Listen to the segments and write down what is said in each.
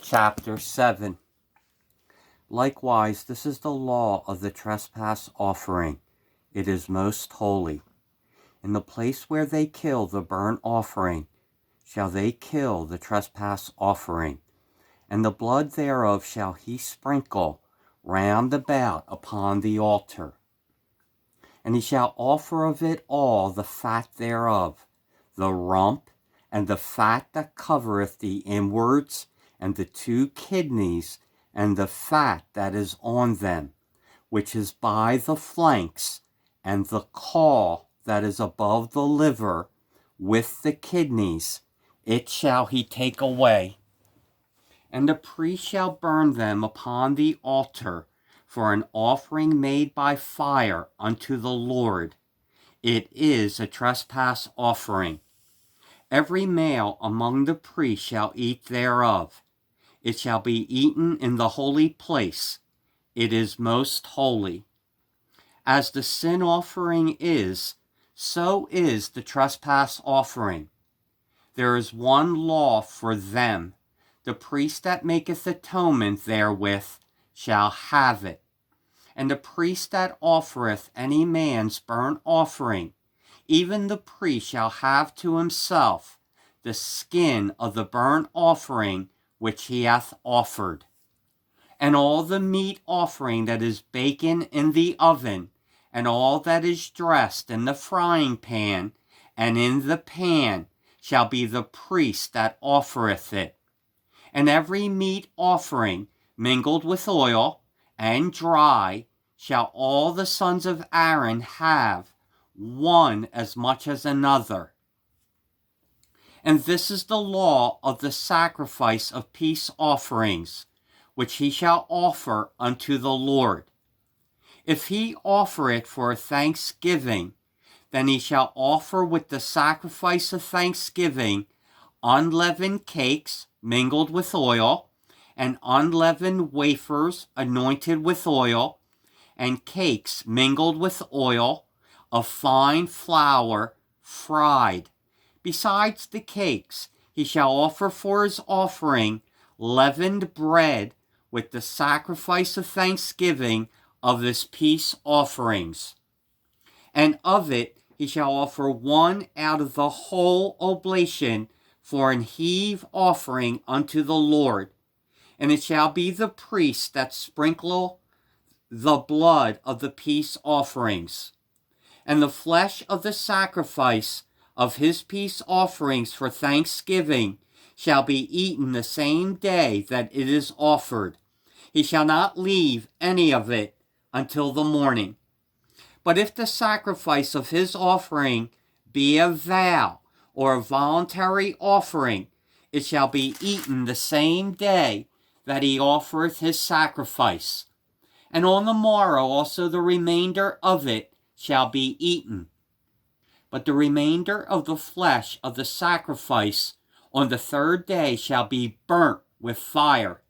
Chapter 7. Likewise, this is the law of the trespass offering. It is most holy. In the place where they kill the burnt offering, shall they kill the trespass offering, and the blood thereof shall he sprinkle round about upon the altar. And he shall offer of it all the fat thereof, the rump, and the fat that covereth the inwards, and the 2 kidneys, and the fat that is on them, which is by the flanks, and the caul that is above the liver, with the kidneys, it shall he take away. And the priest shall burn them upon the altar for an offering made by fire unto the Lord. It is a trespass offering. Every male among the priests shall eat thereof. It shall be eaten in the holy place. It is most holy. As the sin offering is, so is the trespass offering. There is one law for them. The priest that maketh atonement therewith shall have it. And the priest that offereth any man's burnt offering, even the priest shall have to himself the skin of the burnt offering which he hath offered. And all the meat offering that is baken in the oven, and all that is dressed in the frying pan, and in the pan, shall be the priest that offereth it. And every meat offering mingled with oil and dry shall all the sons of Aaron have, one as much as another. And this is the law of the sacrifice of peace offerings, which he shall offer unto the Lord. If he offer it for thanksgiving, then he shall offer with the sacrifice of thanksgiving unleavened cakes mingled with oil, and unleavened wafers anointed with oil, and cakes mingled with oil of fine flour fried. Besides the cakes, he shall offer for his offering leavened bread with the sacrifice of thanksgiving of his peace offerings. And of it he shall offer one out of the whole oblation for an heave offering unto the Lord. And it shall be the priest that sprinkle the blood of the peace offerings. And the flesh of the sacrifice of his peace offerings for thanksgiving shall be eaten the same day that it is offered. He shall not leave any of it until the morning. But if the sacrifice of his offering be a vow or a voluntary offering, it shall be eaten the same day that he offereth his sacrifice. And on the morrow also the remainder of it shall be eaten. But the remainder of the flesh of the sacrifice on the 3rd day shall be burnt with fire.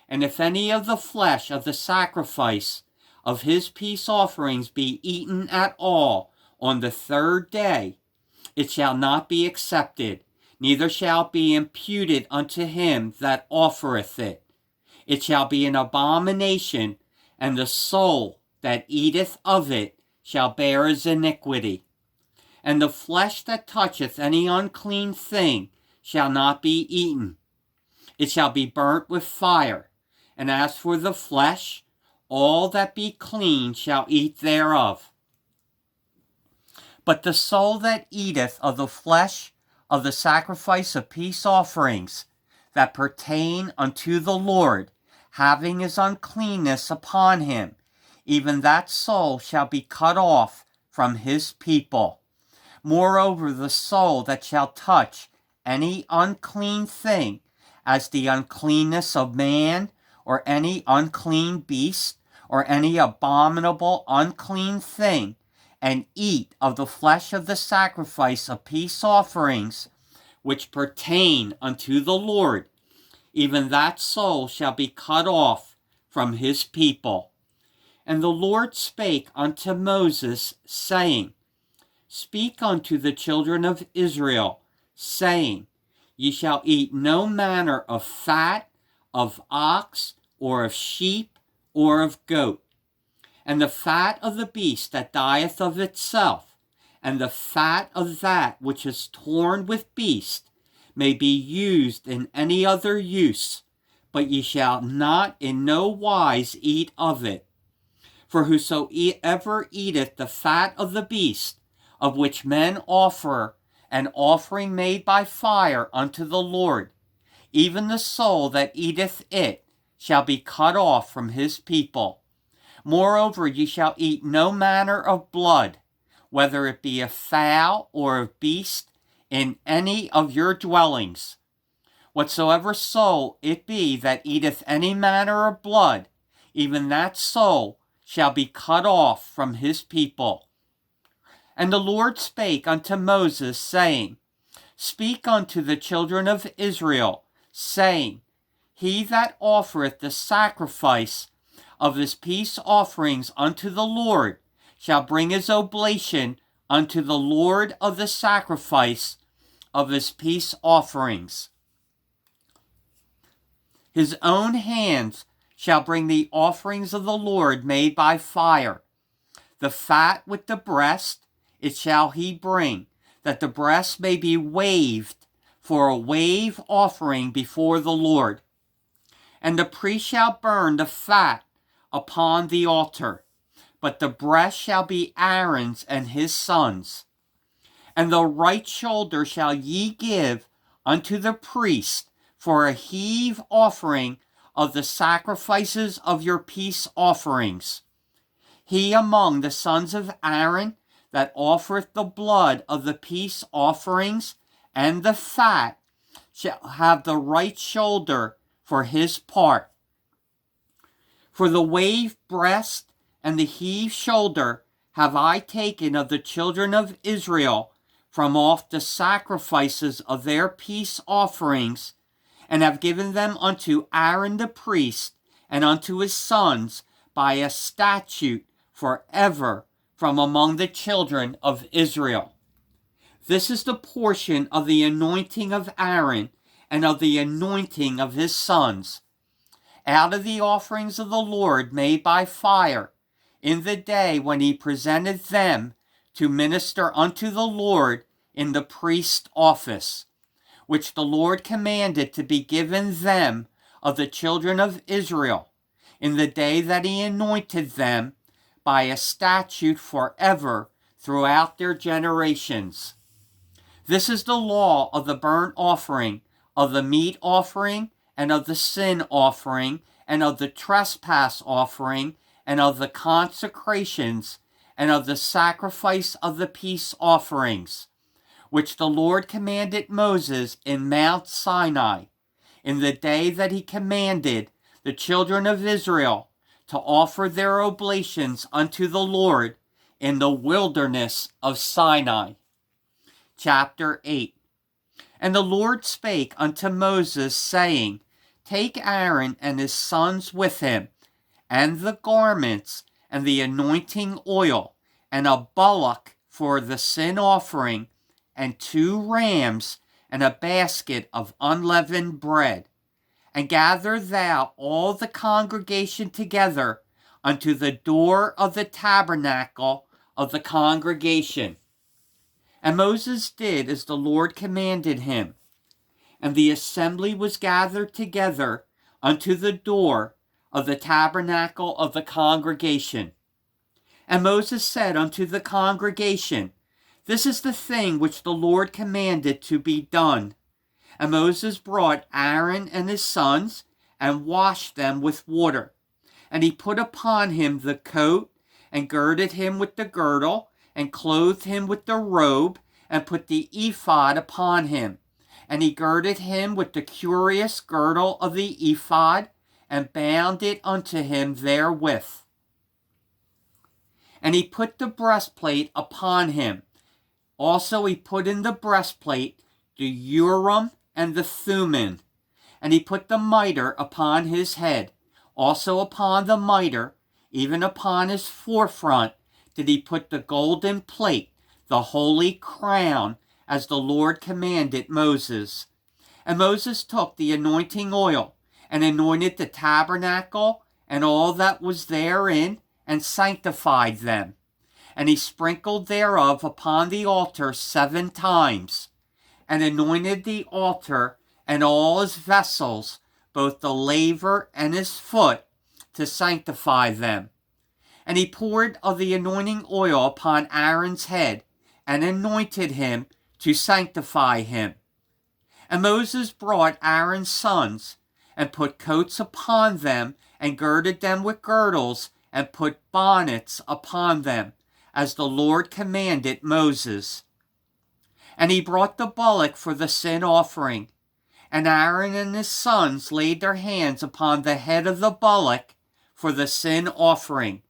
And if any of the flesh of the sacrifice of his peace offerings be eaten at all on the 3rd day, it shall not be accepted, neither shall it be imputed unto him that offereth it. It shall be an abomination, and the soul that eateth of it shall bear his iniquity. And the flesh that toucheth any unclean thing shall not be eaten. It shall be burnt with fire. And as for the flesh, all that be clean shall eat thereof. But the soul that eateth of the flesh of the sacrifice of peace offerings that pertain unto the Lord, having his uncleanness upon him, even that soul shall be cut off from his people. Moreover, the soul that shall touch any unclean thing, as the uncleanness of man, or any unclean beast, or any abominable unclean thing, and eat of the flesh of the sacrifice of peace offerings, which pertain unto the Lord, even that soul shall be cut off from his people. And the Lord spake unto Moses, saying, Speak unto the children of Israel, saying, Ye shall eat no manner of fat of ox, or of sheep, or of goat, and the fat of the beast that dieth of itself, and the fat of that which is torn with beast, may be used in any other use, but ye shall not in no wise eat of it. For whosoever eateth the fat of the beast, of which men offer an offering made by fire unto the Lord, even the soul that eateth it shall be cut off from his people. Moreover, ye shall eat no manner of blood, whether it be of fowl or of beast, in any of your dwellings. Whatsoever soul it be that eateth any manner of blood, even that soul shall be cut off from his people. And the Lord spake unto Moses, saying, Speak unto the children of Israel, saying, He that offereth the sacrifice of his peace offerings unto the Lord shall bring his oblation unto the Lord of the sacrifice of his peace offerings. His own hands shall bring the offerings of the Lord made by fire. The fat with the breast it shall he bring, that the breast may be waved for a wave offering before the Lord. And the priest shall burn the fat upon the altar, but the breast shall be Aaron's and his sons. And the right shoulder shall ye give unto the priest for a heave offering of the sacrifices of your peace offerings. He among the sons of Aaron that offereth the blood of the peace offerings and the fat shall have the right shoulder for his part. For the wave breast and the heave shoulder have I taken of the children of Israel from off the sacrifices of their peace offerings, and have given them unto Aaron the priest and unto his sons by a statute forever from among the children of Israel. This is the portion of the anointing of Aaron and of the anointing of his sons, out of the offerings of the Lord made by fire, in the day when he presented them to minister unto the Lord in the priest's office, which the Lord commanded to be given them of the children of Israel, in the day that he anointed them by a statute forever throughout their generations. This is the law of the burnt offering, of the meat offering, and of the sin offering, and of the trespass offering, and of the consecrations, and of the sacrifice of the peace offerings, which the Lord commanded Moses in Mount Sinai, in the day that he commanded the children of Israel to offer their oblations unto the Lord in the wilderness of Sinai. Chapter 8. And the Lord spake unto Moses, saying, Take Aaron and his sons with him, and the garments, and the anointing oil, and a bullock for the sin offering, and 2 rams, and a basket of unleavened bread. And gather thou all the congregation together unto the door of the tabernacle of the congregation. And Moses did as the Lord commanded him. And the assembly was gathered together unto the door of the tabernacle of the congregation. And Moses said unto the congregation, This is the thing which the Lord commanded to be done. And Moses brought Aaron and his sons, and washed them with water. And he put upon him the coat, and girded him with the girdle, and clothed him with the robe, and put the ephod upon him. And he girded him with the curious girdle of the ephod, and bound it unto him therewith. And he put the breastplate upon him. Also he put in the breastplate the Urim and the Thummim. And he put the mitre upon his head. Also upon the mitre, even upon his forefront, did he put the golden plate, the holy crown, as the Lord commanded Moses. And Moses took the anointing oil, and anointed the tabernacle and all that was therein, and sanctified them. And he sprinkled thereof upon the altar 7 times, and anointed the altar and all his vessels, both the laver and his foot, to sanctify them. And he poured of the anointing oil upon Aaron's head, and anointed him to sanctify him. And Moses brought Aaron's sons, and put coats upon them, and girded them with girdles, and put bonnets upon them, as the Lord commanded Moses. And he brought the bullock for the sin offering. And Aaron and his sons laid their hands upon the head of the bullock for the sin offering.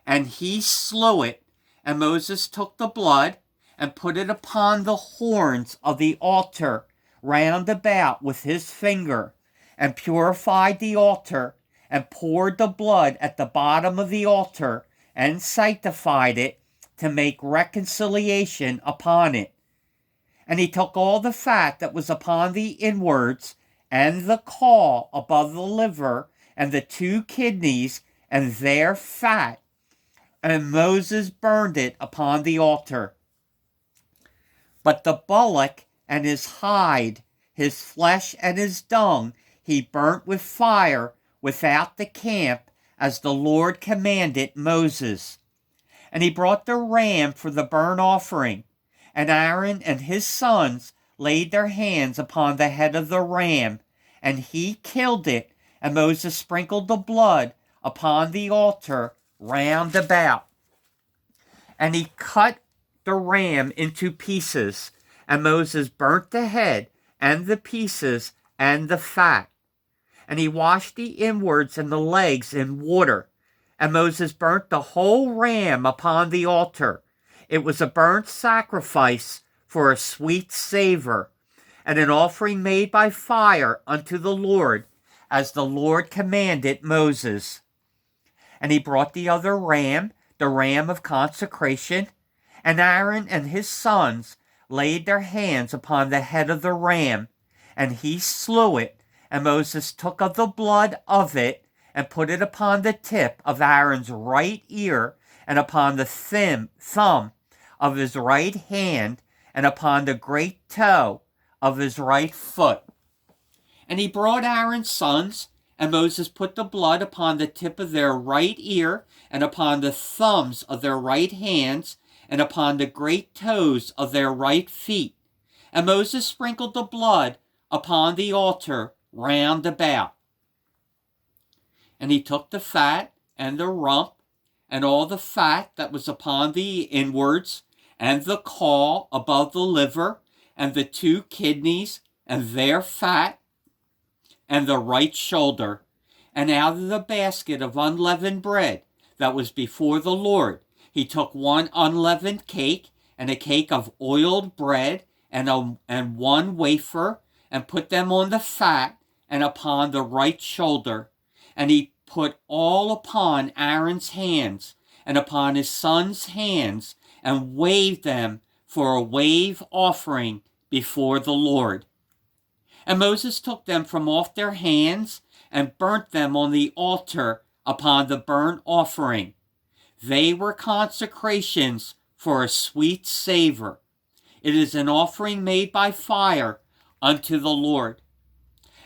And he slew it, and Moses took the blood, and put it upon the horns of the altar round about with his finger, and purified the altar, and poured the blood at the bottom of the altar, and sanctified it, to make reconciliation upon it. And he took all the fat that was upon the inwards, and the caul above the liver, and the 2 kidneys, and their fat, and Moses burned it upon the altar. But the bullock and his hide, his flesh and his dung, he burnt with fire without the camp, as the Lord commanded Moses. And he brought the ram for the burnt offering, and Aaron and his sons laid their hands upon the head of the ram, and he killed it, and Moses sprinkled the blood upon the altar round about. And he cut the ram into pieces, and Moses burnt the head, and the pieces, and the fat. And he washed the inwards and the legs in water, and Moses burnt the whole ram upon the altar. It was a burnt sacrifice for a sweet savor, and an offering made by fire unto the Lord, as the Lord commanded Moses. And he brought the other ram, the ram of consecration, and Aaron and his sons laid their hands upon the head of the ram, and he slew it, and Moses took of the blood of it, and put it upon the tip of Aaron's right ear, and upon the thumb of his right hand, and upon the great toe of his right foot. And he brought Aaron's sons, and Moses put the blood upon the tip of their right ear, and upon the thumbs of their right hands, and upon the great toes of their right feet. And Moses sprinkled the blood upon the altar round about. And he took the fat and the rump, and all the fat that was upon the inwards, and the caul above the liver, and the 2 kidneys, and their fat, and the right shoulder, and out of the basket of unleavened bread that was before the Lord, he took 1 unleavened cake, and a cake of oiled bread, and 1 wafer, and put them on the fat, and upon the right shoulder. And he put all upon Aaron's hands, and upon his sons' hands, and waved them for a wave offering before the Lord. And Moses took them from off their hands, and burnt them on the altar upon the burnt offering. They were consecrations for a sweet savor. It is an offering made by fire unto the Lord.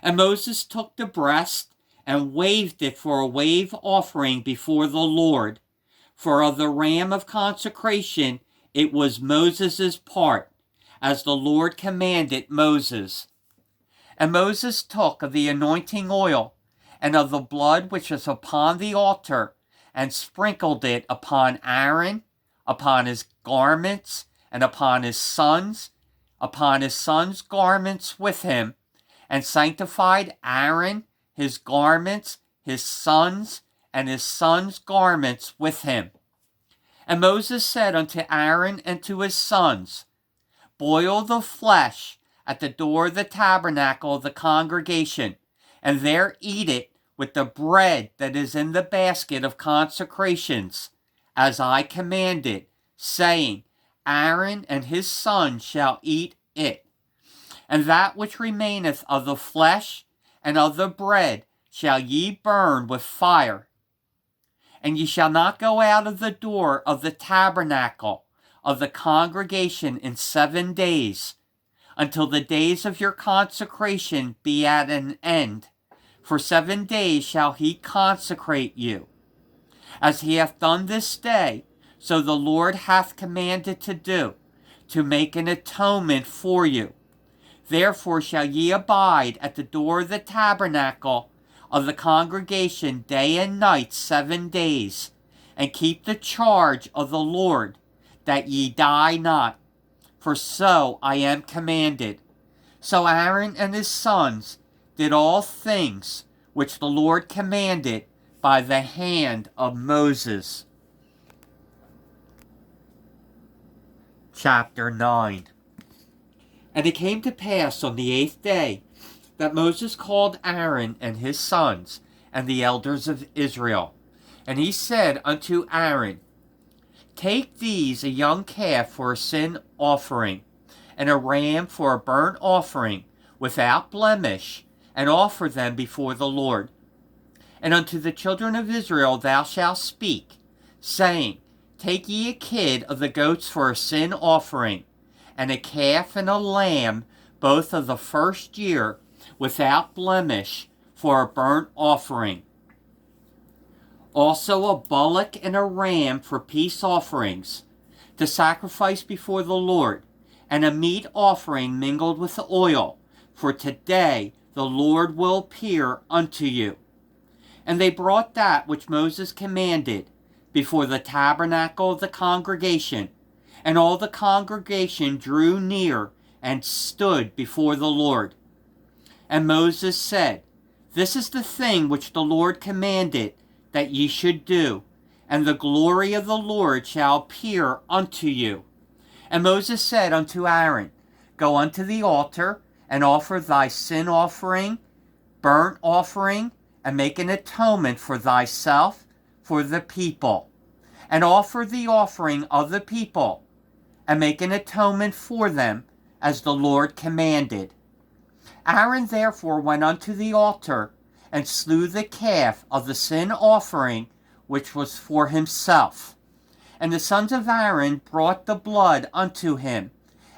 And Moses took the breast, and waved it for a wave offering before the Lord. For of the ram of consecration it was Moses' part, as the Lord commanded Moses. And Moses took of the anointing oil, and of the blood which was upon the altar, and sprinkled it upon Aaron, upon his garments, and upon his sons' garments with him, and sanctified Aaron, his garments, his sons, and his sons' garments with him. And Moses said unto Aaron and to his sons, Boil the flesh at the door of the tabernacle of the congregation, and there eat it with the bread that is in the basket of consecrations, as I commanded, saying, Aaron and his sons shall eat it. And that which remaineth of the flesh and of the bread shall ye burn with fire. And ye shall not go out of the door of the tabernacle of the congregation in 7 days, until the days of your consecration be at an end. For 7 days shall he consecrate you. As he hath done this day, so the Lord hath commanded to do, to make an atonement for you. Therefore shall ye abide at the door of the tabernacle of the congregation day and night 7 days, and keep the charge of the Lord, that ye die not. For so I am commanded. So Aaron and his sons did all things which the Lord commanded by the hand of Moses. Chapter 9. And it came to pass on the 8th day that Moses called Aaron and his sons and the elders of Israel. And he said unto Aaron, Take these a young calf for a sin offering, and a ram for a burnt offering, without blemish, and offer them before the Lord. And unto the children of Israel thou shalt speak, saying, Take ye a kid of the goats for a sin offering, and a calf and a lamb, both of the first year, without blemish, for a burnt offering. Also a bullock and a ram for peace offerings, to sacrifice before the Lord, and a meat offering mingled with oil, for today the Lord will appear unto you. And they brought that which Moses commanded before the tabernacle of the congregation, and all the congregation drew near and stood before the Lord. And Moses said, This is the thing which the Lord commanded that ye should do, and the glory of the Lord shall appear unto you. And Moses said unto Aaron, Go unto the altar, and offer thy sin offering, burnt offering, and make an atonement for thyself, for the people. And offer the offering of the people, and make an atonement for them, as the Lord commanded. Aaron therefore went unto the altar, and slew the calf of the sin offering, which was for himself. And the sons of Aaron brought the blood unto him,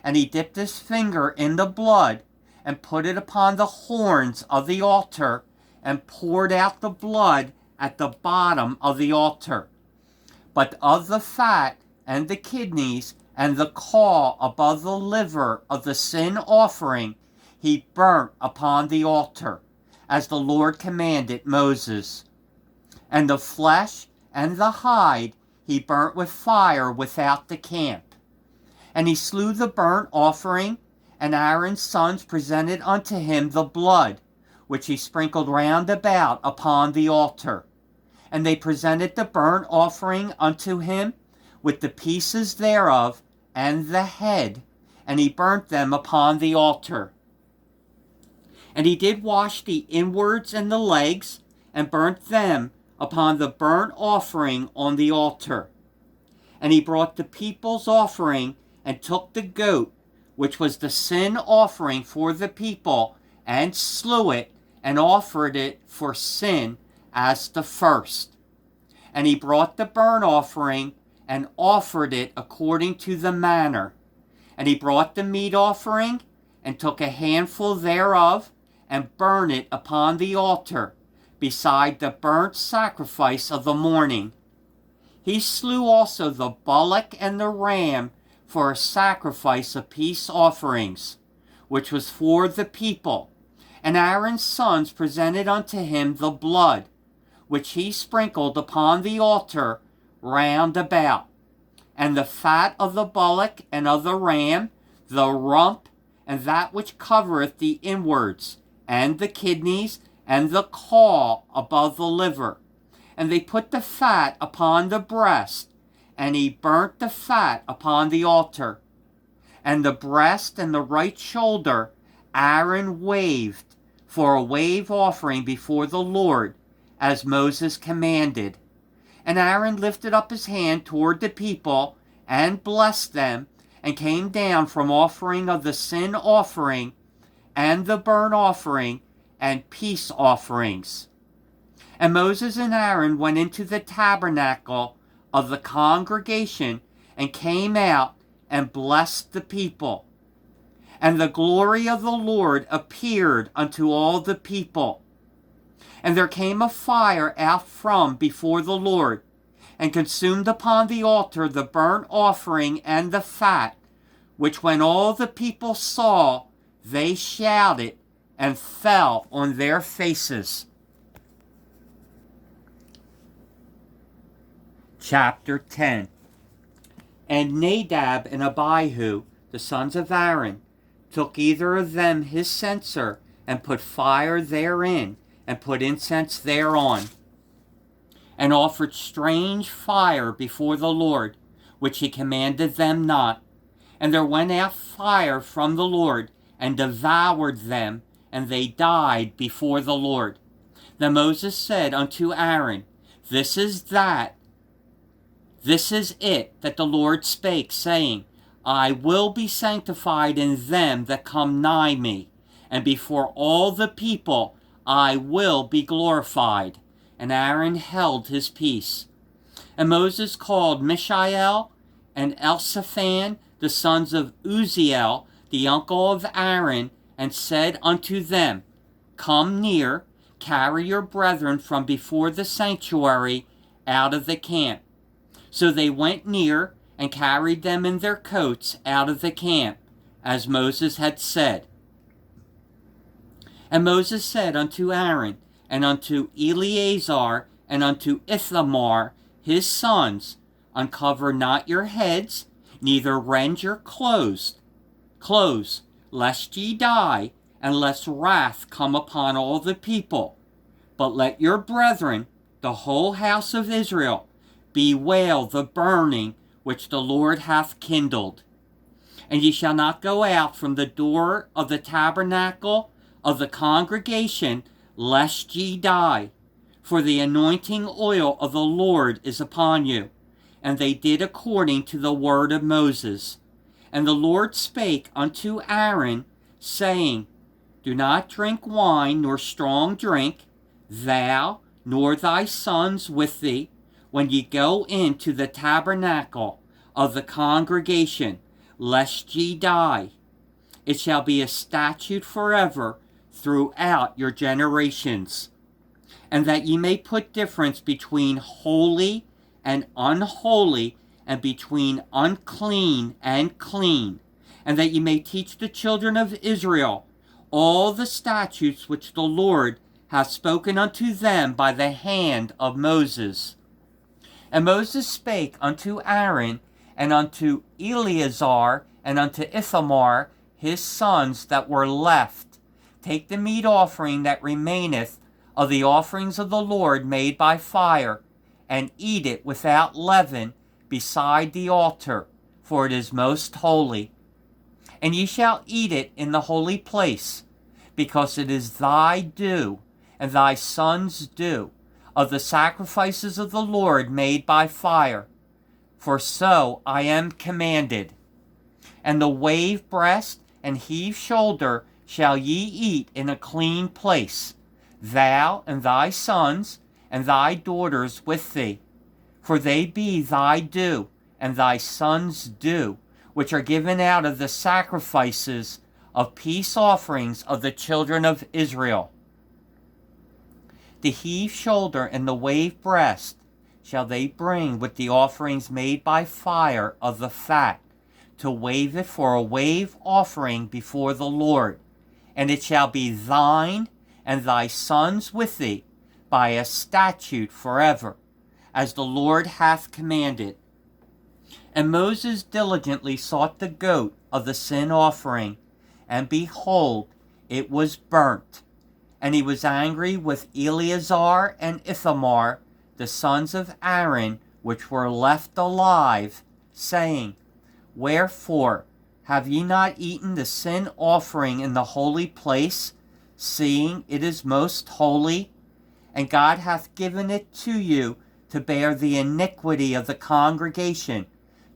and he dipped his finger in the blood, and put it upon the horns of the altar, and poured out the blood at the bottom of the altar. But of the fat, and the kidneys, and the caul above the liver of the sin offering, he burnt upon the altar, as the Lord commanded Moses. And the flesh and the hide he burnt with fire without the camp. And he slew the burnt offering, and Aaron's sons presented unto him the blood, which he sprinkled round about upon the altar. And they presented the burnt offering unto him, with the pieces thereof, and the head, and he burnt them upon the altar. And he did wash the inwards and the legs, and burnt them upon the burnt offering on the altar. And he brought the people's offering, and took the goat, which was the sin offering for the people, and slew it, and offered it for sin as the first. And he brought the burnt offering, and offered it according to the manner. And he brought the meat offering, and took a handful thereof, and burned it upon the altar, beside the burnt sacrifice of the morning. He slew also the bullock and the ram for a sacrifice of peace offerings, which was for the people. And Aaron's sons presented unto him the blood, which he sprinkled upon the altar round about, and the fat of the bullock and of the ram, the rump, and that which covereth the inwards, and the kidneys, and the caul above the liver. And they put the fat upon the breast, and he burnt the fat upon the altar. And the breast and the right shoulder Aaron waved for a wave offering before the Lord, as Moses commanded. And Aaron lifted up his hand toward the people, and blessed them, and came down from offering of the sin offering, and the burnt offering, and peace offerings. And Moses and Aaron went into the tabernacle of the congregation and came out and blessed the people. And the glory of the Lord appeared unto all the people. And there came a fire out from before the Lord, and consumed upon the altar the burnt offering and the fat, which when all the people saw, they shouted and fell on their faces. Chapter 10. And Nadab and Abihu, the sons of Aaron, took either of them his censer, and put fire therein, and put incense thereon, and offered strange fire before the Lord, which he commanded them not. And there went out fire from the Lord, and devoured them, and they died before the Lord. Then Moses said unto Aaron, This is it that the Lord spake, saying, I will be sanctified in them that come nigh me, and before all the people I will be glorified. And Aaron held his peace. And Moses called Mishael and Elzaphan, the sons of Uzziel, the uncle of Aaron, and said unto them, Come near, carry your brethren from before the sanctuary out of the camp. So they went near, and carried them in their coats out of the camp, as Moses had said. And Moses said unto Aaron, and unto Eleazar, and unto Ithamar, his sons, Uncover not your heads, neither rend your clothes, lest ye die, and lest wrath come upon all the people. But let your brethren, the whole house of Israel, bewail the burning which the Lord hath kindled. And ye shall not go out from the door of the tabernacle of the congregation, lest ye die. For the anointing oil of the Lord is upon you. And they did according to the word of Moses. And the Lord spake unto Aaron, saying, Do not drink wine nor strong drink, thou nor thy sons with thee, when ye go into the tabernacle of the congregation, lest ye die. It shall be a statute forever throughout your generations. And that ye may put difference between holy and unholy, and between unclean and clean, and that ye may teach the children of Israel all the statutes which the Lord hath spoken unto them by the hand of Moses. And Moses spake unto Aaron, and unto Eleazar, and unto Ithamar, his sons that were left, Take the meat offering that remaineth of the offerings of the Lord made by fire, and eat it without leaven beside the altar, for it is most holy. And ye shall eat it in the holy place, because it is thy due, and thy sons' due, of the sacrifices of the Lord made by fire. For so I am commanded. And the wave breast and heave shoulder shall ye eat in a clean place, thou and thy sons and thy daughters with thee. For they be thy due, and thy sons' due, which are given out of the sacrifices of peace offerings of the children of Israel. The heave shoulder and the wave breast shall they bring with the offerings made by fire of the fat, to wave it for a wave offering before the Lord. And it shall be thine and thy sons with thee by a statute forever, as the Lord hath commanded. And Moses diligently sought the goat of the sin offering, and behold, it was burnt. And he was angry with Eleazar and Ithamar, the sons of Aaron, which were left alive, saying, Wherefore have ye not eaten the sin offering in the holy place, seeing it is most holy? And God hath given it to you to bear the iniquity of the congregation,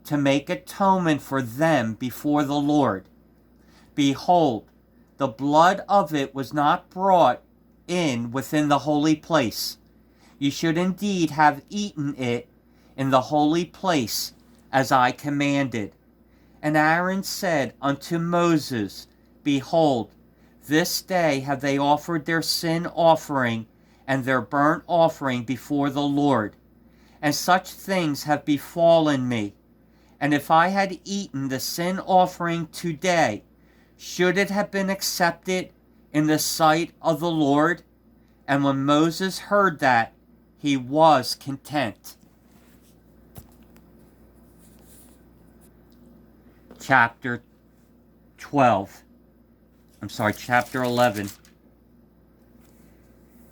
to make atonement for them before the Lord. Behold, the blood of it was not brought in within the holy place. You should indeed have eaten it in the holy place, as I commanded. And Aaron said unto Moses, Behold, this day have they offered their sin offering and their burnt offering before the Lord. And such things have befallen me. And if I had eaten the sin offering today, should it have been accepted in the sight of the Lord? And when Moses heard that, he was content. Chapter 11.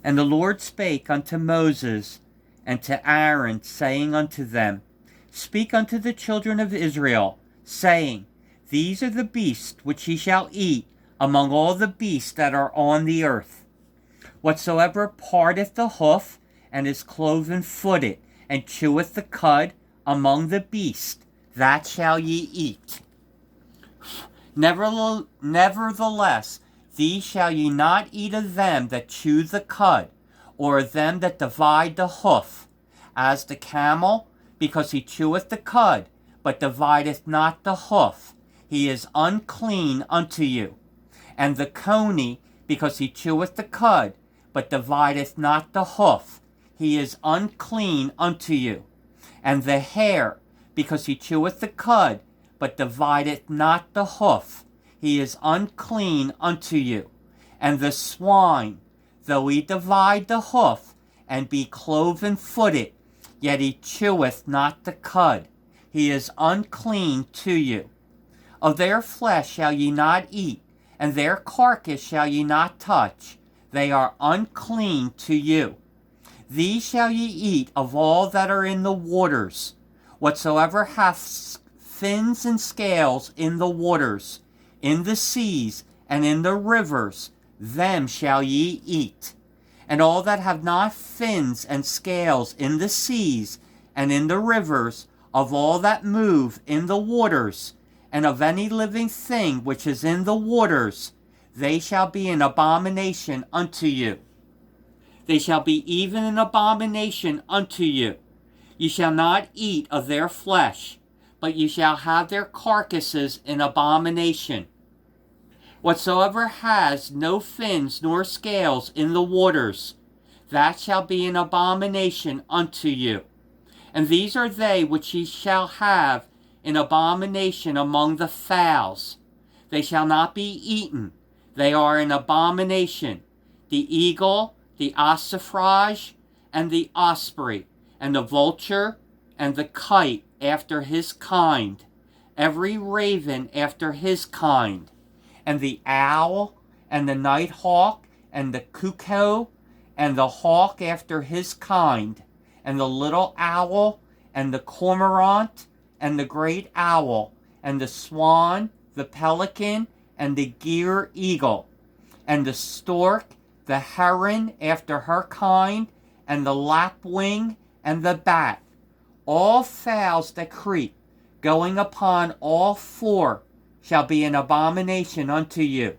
And the Lord spake unto Moses and to Aaron, saying unto them, Speak unto the children of Israel, saying, These are the beasts which ye shall eat among all the beasts that are on the earth. Whatsoever parteth the hoof, and is cloven-footed, and cheweth the cud among the beasts, that shall ye eat. Nevertheless, these shall ye not eat of them that chew the cud, or of them that divide the hoof, as the camel, because he cheweth the cud, but divideth not the hoof, he is unclean unto you. And the coney, because he cheweth the cud, but divideth not the hoof, he is unclean unto you. And the hare, because he cheweth the cud, but divideth not the hoof, he is unclean unto you. And the swine, though he divide the hoof, and be cloven-footed, yet he cheweth not the cud, he is unclean to you. Of their flesh shall ye not eat, and their carcass shall ye not touch, they are unclean to you. These shall ye eat of all that are in the waters, whatsoever hath fins and scales in the waters, in the seas, and in the rivers, them shall ye eat. And all that have not fins and scales in the seas, and in the rivers, of all that move in the waters, and of any living thing which is in the waters, they shall be an abomination unto you. They shall be even an abomination unto you. Ye shall not eat of their flesh, but ye shall have their carcasses in abomination. Whatsoever has no fins nor scales in the waters, that shall be an abomination unto you. And these are they which ye shall have in abomination among the fowls. They shall not be eaten. They are an abomination. The eagle, the ossifrage, and the osprey, and the vulture, and the kite after his kind, every raven after his kind, and the owl, and the night hawk, and the cuckoo, and the hawk after his kind, and the little owl, and the cormorant, and the great owl, and the swan, the pelican, and the gier eagle, and the stork, the heron after her kind, and the lapwing, and the bat, all fowls that creep, going upon all four, shall be an abomination unto you.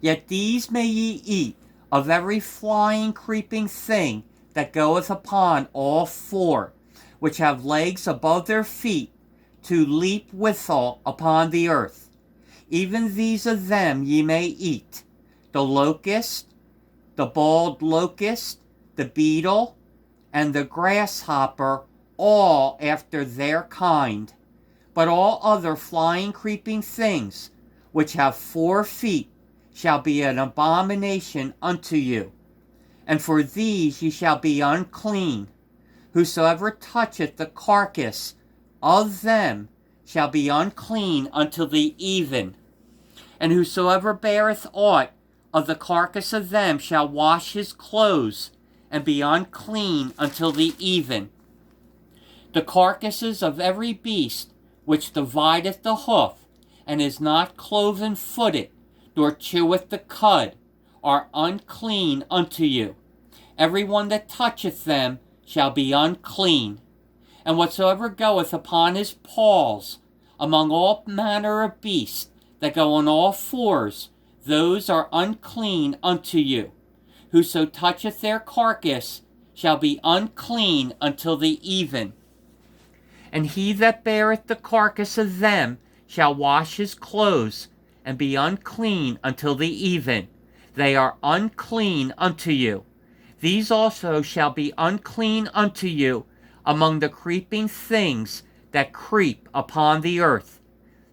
Yet these may ye eat of every flying creeping thing that goeth upon all four, which have legs above their feet, to leap withal upon the earth. Even these of them ye may eat, the locust, the bald locust, the beetle, and the grasshopper, all after their kind. But all other flying creeping things, which have 4 feet, shall be an abomination unto you. And for these ye shall be unclean. Whosoever toucheth the carcass of them shall be unclean until the even. And whosoever beareth aught of the carcass of them shall wash his clothes, and be unclean until the even. The carcasses of every beast which divideth the hoof, and is not cloven-footed, nor cheweth the cud, are unclean unto you. Every one that toucheth them shall be unclean. And whatsoever goeth upon his paws, among all manner of beasts that go on all fours, those are unclean unto you. Whoso toucheth their carcass shall be unclean until the even. And he that beareth the carcass of them shall wash his clothes, and be unclean until the even. They are unclean unto you. These also shall be unclean unto you among the creeping things that creep upon the earth,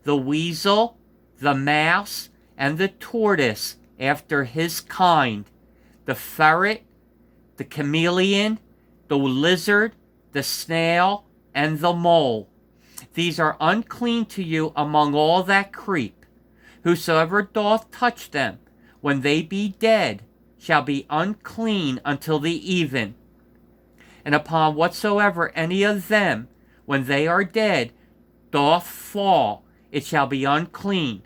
the weasel, the mouse, and the tortoise after his kind, the ferret, the chameleon, the lizard, the snail, and the mole. These are unclean to you among all that creep. Whosoever doth touch them, when they be dead, shall be unclean until the even. And upon whatsoever any of them, when they are dead, doth fall, it shall be unclean,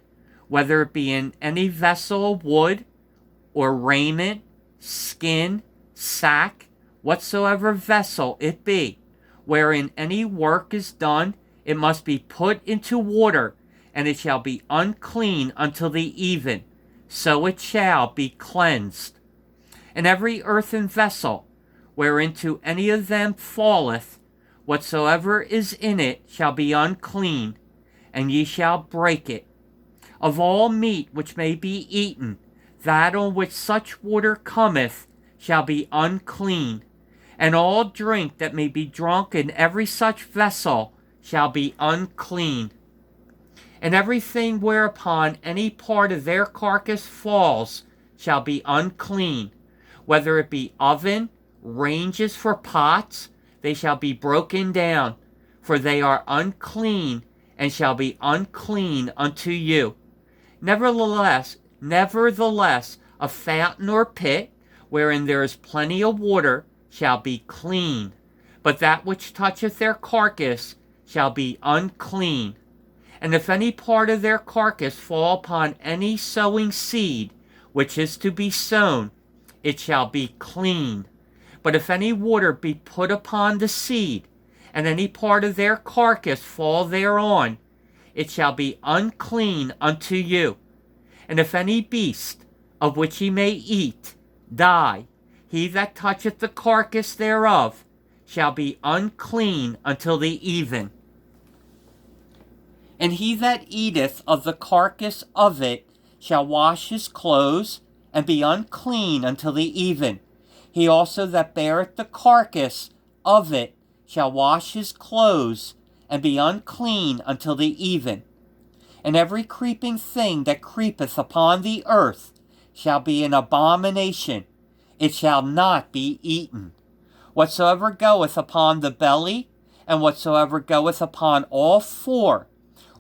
whether it be in any vessel of wood, or raiment, skin, sack, whatsoever vessel it be, wherein any work is done, it must be put into water, and it shall be unclean until the even, so it shall be cleansed. And every earthen vessel, whereinto any of them falleth, whatsoever is in it shall be unclean, and ye shall break it. Of all meat which may be eaten, that on which such water cometh shall be unclean, and all drink that may be drunk in every such vessel shall be unclean. And everything whereupon any part of their carcass falls shall be unclean, whether it be oven, ranges for pots, they shall be broken down, for they are unclean, and shall be unclean unto you. Nevertheless, a fountain or pit, wherein there is plenty of water, shall be clean, but that which toucheth their carcass shall be unclean. And if any part of their carcass fall upon any sowing seed, which is to be sown, it shall be clean. But if any water be put upon the seed, and any part of their carcass fall thereon, it shall be unclean unto you. And if any beast, of which ye may eat, die, he that toucheth the carcass thereof shall be unclean until the even. And he that eateth of the carcass of it shall wash his clothes, and be unclean until the even. He also that beareth the carcass of it shall wash his clothes, and be unclean until the even. And every creeping thing that creepeth upon the earth shall be an abomination, it shall not be eaten. Whatsoever goeth upon the belly, and whatsoever goeth upon all four,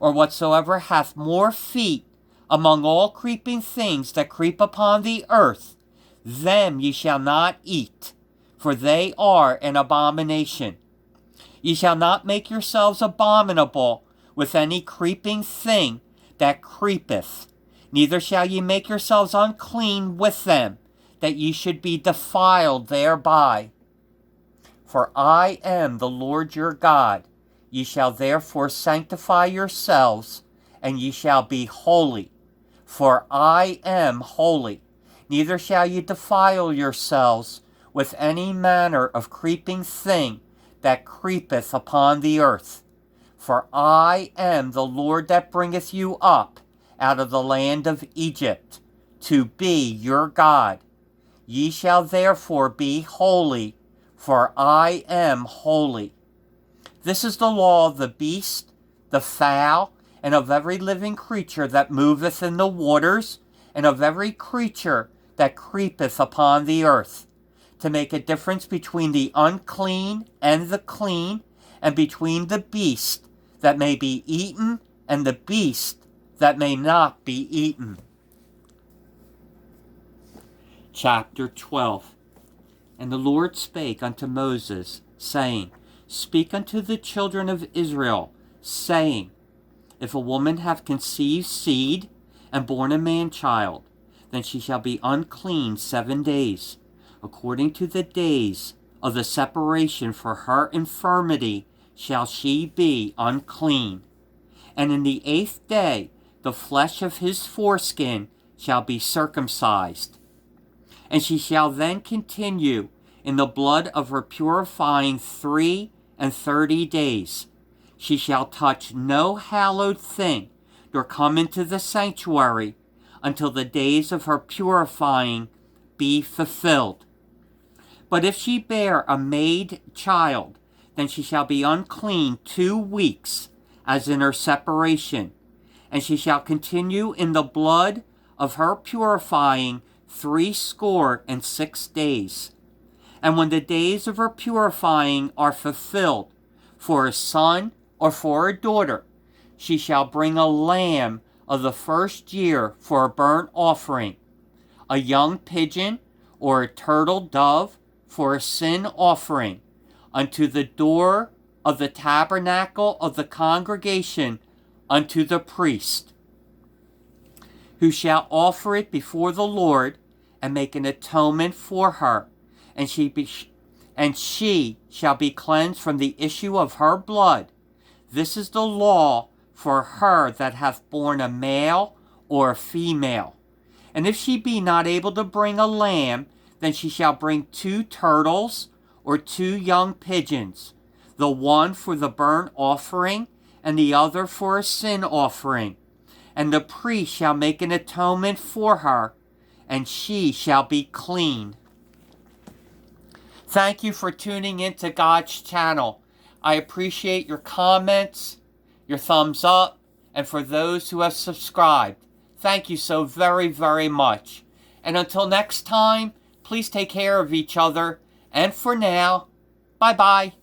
or whatsoever hath more feet among all creeping things that creep upon the earth, them ye shall not eat, for they are an abomination. Ye shall not make yourselves abominable with any creeping thing that creepeth, neither shall ye make yourselves unclean with them, that ye should be defiled thereby. For I am the Lord your God. Ye shall therefore sanctify yourselves, and ye shall be holy, for I am holy. Neither shall ye defile yourselves with any manner of creeping thing that creepeth upon the earth. For I am the Lord that bringeth you up out of the land of Egypt, to be your God. Ye shall therefore be holy, for I am holy. This is the law of the beast, the fowl, and of every living creature that moveth in the waters, and of every creature that creepeth upon the earth, to make a difference between the unclean and the clean, and between the beast that may be eaten and the beast that may not be eaten. Chapter 12. And the Lord spake unto Moses, saying, Speak unto the children of Israel, saying, If a woman have conceived seed, and born a man-child, then she shall be unclean 7 days, according to the days of the separation for her infirmity shall she be unclean. And in the 8th day the flesh of his foreskin shall be circumcised. And she shall then continue in the blood of her purifying 33 days. She shall touch no hallowed thing, nor come into the sanctuary, until the days of her purifying be fulfilled. But if she bear a maid child, then she shall be unclean 2 weeks, as in her separation, and she shall continue in the blood of her purifying 66 days. And when the days of her purifying are fulfilled, for a son or for a daughter, she shall bring a lamb of the first year for a burnt offering, a young pigeon or a turtle dove for a sin offering, unto the door of the tabernacle of the congregation unto the priest, who shall offer it before the Lord and make an atonement for her, and she shall be cleansed from the issue of her blood. This is the law for her that hath borne a male or a female. And if she be not able to bring a lamb, then she shall bring 2 turtles or 2 young pigeons, the one for the burnt offering and the other for a sin offering. And the priest shall make an atonement for her, and she shall be clean. Thank you for tuning into God's channel. I appreciate your comments, your thumbs up, and for those who have subscribed, thank you so very, very much. And until next time, please take care of each other. And for now, bye-bye.